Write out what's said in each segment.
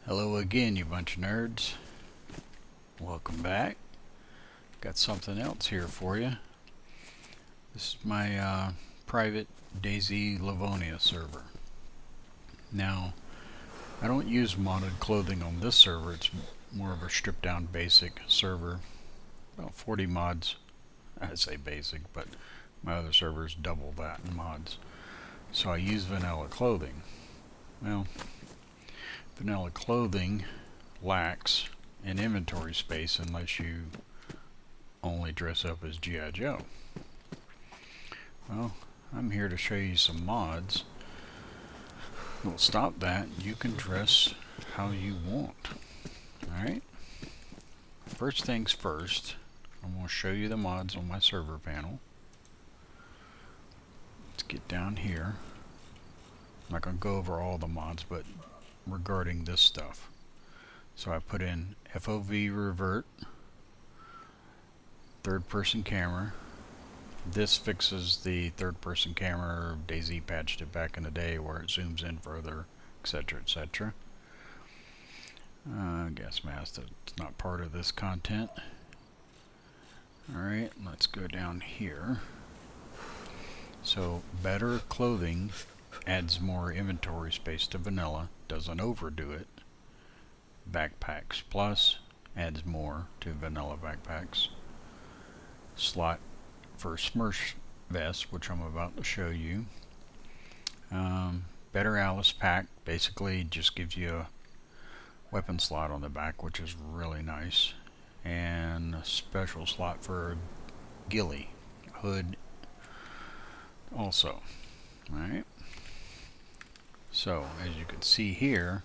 Hello again, you bunch of nerds. Welcome back. Got something else here for you. This is my private DayZ Livonia server. Now, I don't use modded clothing on this server. It's more of a stripped down basic server. About 40 mods. I say basic, but my other servers double that in mods. So I use vanilla clothing. Well, vanilla clothing lacks in inventory space unless you only dress up as G.I. Joe. Well, I'm here to show you some mods that will stop that. You can dress how you want. Alright? First things first, I'm going to show you the mods on my server panel. Let's get down here. I'm not going to go over all the mods, but regarding this stuff. So I put in FOV revert, third person camera. This fixes the third person camera. DayZ patched it back in the day where it zooms in further, etc, etc. Gas mask, that's not part of this content. Alright, let's go down here. So better clothing adds more inventory space to vanilla, doesn't overdo it. Backpacks plus adds more to vanilla backpacks. Slot for Smurf vest, which I'm about to show you. Better Alice pack basically just gives you a weapon slot on the back, which is really nice, and a special slot for ghillie hood also. Alright, so as you can see here,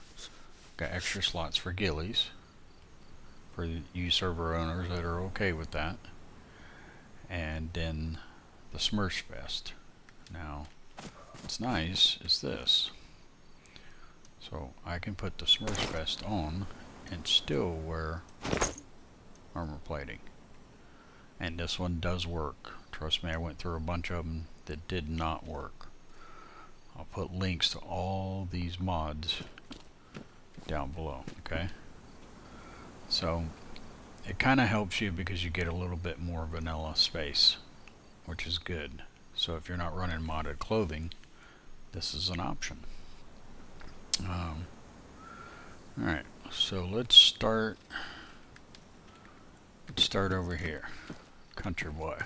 got extra slots for ghillies for you server owners that are okay with that, and then the Smurf vest. Now what's nice is this, so I can put the Smurf vest on and still wear armor plating, and this one does work. Trust me, I went through a bunch of them that did not work. I'll put links to all these mods down below, okay? So it kind of helps you because you get a little bit more vanilla space, which is good. So if you're not running modded clothing, this is an option. Alright, so let's start over here. Country boy.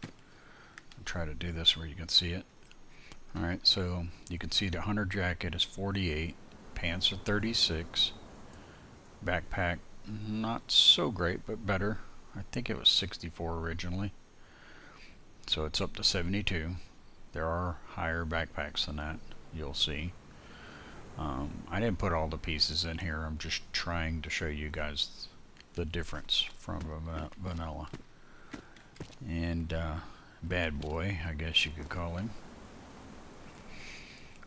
I'll try to do this where you can see it. Alright, so you can see the hunter jacket is 48, pants are 36, backpack not so great but better. I think it was 64 originally, so it's up to 72. There are higher backpacks than that, you'll see. I didn't put all the pieces in here, I'm just trying to show you guys the difference from vanilla. And bad boy, I guess you could call him.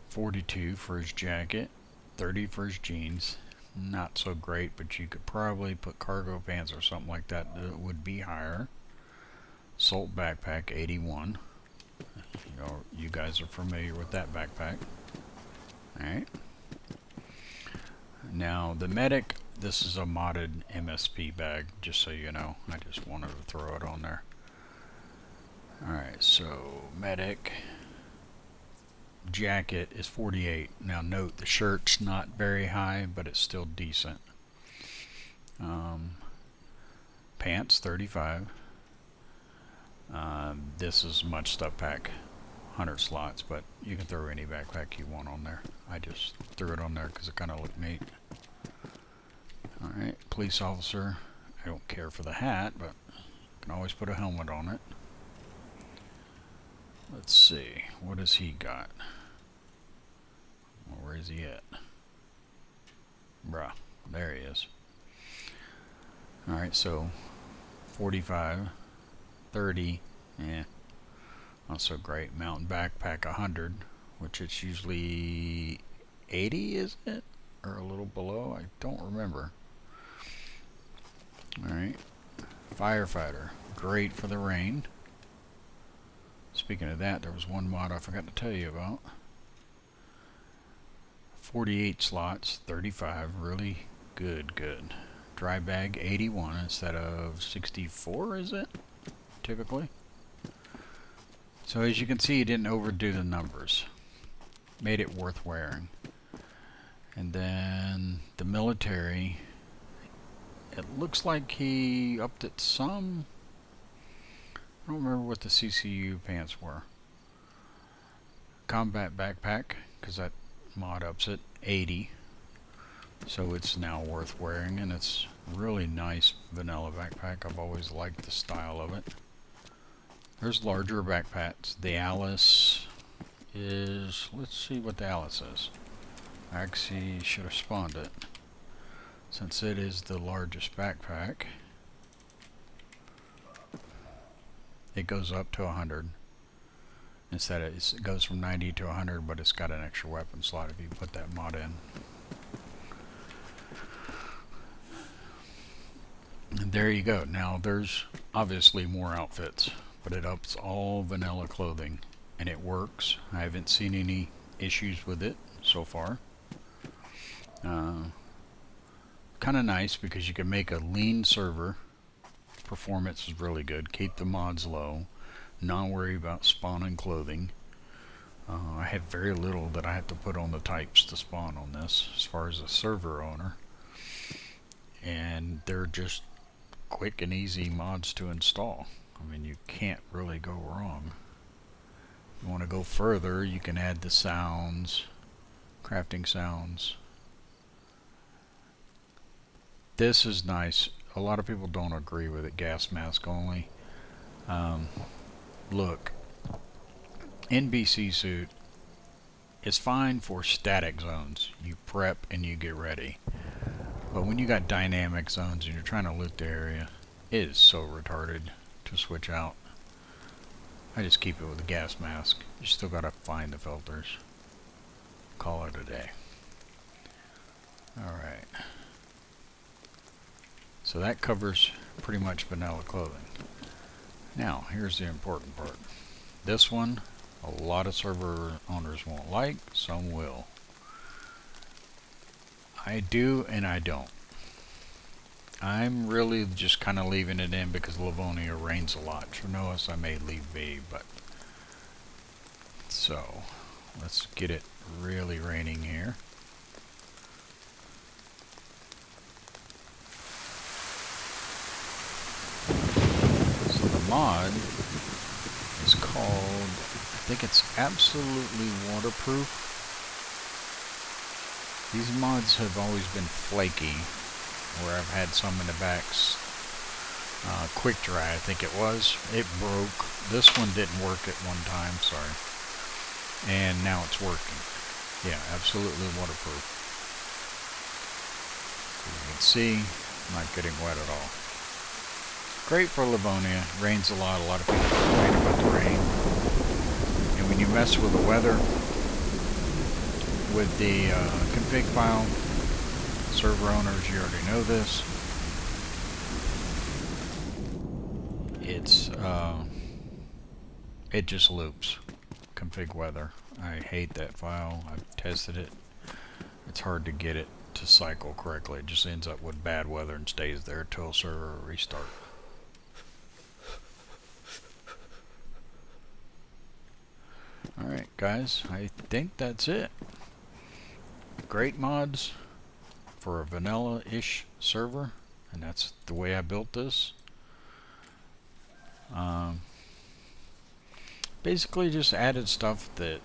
42 for his jacket, 30 for his jeans. Not so great, but you could probably put cargo pants or something like that that would be higher. Salt backpack, 81. You guys are familiar with that backpack. Alright. Now the medic, this is a modded MSP bag, just so you know. I just wanted to throw it on there. Alright, so medic jacket is 48. Now note the shirt's not very high, but it's still decent. Pants 35. This is much stuff pack, 100 slots, but you can throw any backpack you want on there. I just threw it on there because it kind of looked neat. Alright, police officer. I don't care for the hat, but you can always put a helmet on it. Let's see, what has he got? Well, where is he at? Bruh, there he is. Alright, so 45, 30, not so great. Mountain backpack 100, which it's usually 80, is it? Or a little below? I don't remember. Alright, firefighter, great for the rain. Speaking of that, there was one mod I forgot to tell you about. 48 slots, 35, really good. Dry bag 81 instead of 64, is it? Typically. So as you can see, he didn't overdo the numbers. Made it worth wearing. And then the military, it looks like he upped it some. I don't remember what the CCU pants were. Combat backpack, because that mod ups it, 80. So it's now worth wearing, and it's really nice vanilla backpack. I've always liked the style of it. There's larger backpacks. The Alice is, let's see what the Alice is. I actually should have spawned it, since it is the largest backpack. It goes up to 100. Instead of, it goes from 90 to 100, but it's got an extra weapon slot if you put that mod in. And there you go. Now there's obviously more outfits, but it ups all vanilla clothing, and it works. I haven't seen any issues with it so far. Kind of nice because you can make a lean server. Performance is really good. Keep the mods low. Not worry about spawning clothing. I have very little that I have to put on the types to spawn on this as far as a server owner. And they're just quick and easy mods to install. I mean, you can't really go wrong. If you want to go further, you can add the sounds, crafting sounds. This is nice. A lot of people don't agree with it. Gas mask only. Look, NBC suit is fine for static zones. You prep and you get ready. But when you got dynamic zones and you're trying to loot the area, it is so retarded to switch out. I just keep it with a gas mask. You still gotta find the filters. Call it a day. Alright. So that covers pretty much vanilla clothing. Now, here's the important part. This one, a lot of server owners won't like, some will. I do and I don't. I'm really just kind of leaving it in because Livonia rains a lot. Trinois I may leave be, but... So, let's get it really raining here. So the mod is called, I think it's Absolutely Waterproof. These mods have always been flaky, where I've had some in the backs. Quick dry, I think it was. It broke. This one didn't work at one time, sorry. And now it's working. Yeah, absolutely waterproof. As you can see, not getting wet at all. Great for Livonia. Rains a lot of people complain about the rain. And when you mess with the weather, with the config file, server owners, you already know this. It's it just loops. Config weather. I hate that file. I've tested it. It's hard to get it to cycle correctly. It just ends up with bad weather and stays there till server restart. Alright guys, I think that's it. Great mods for a vanilla-ish server, and that's the way I built this. Basically just added stuff that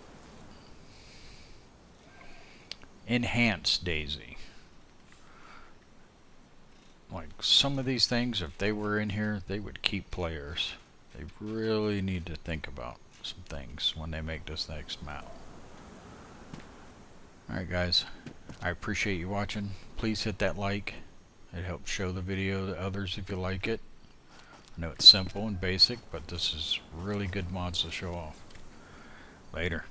enhanced DayZ. Like some of these things, if they were in here, they would keep players. They really need to think about some things when they make this next map. Alright guys, I appreciate you watching. Please hit that like. It helps show the video to others if you like it. I know it's simple and basic, but this is really good mods to show off. Later.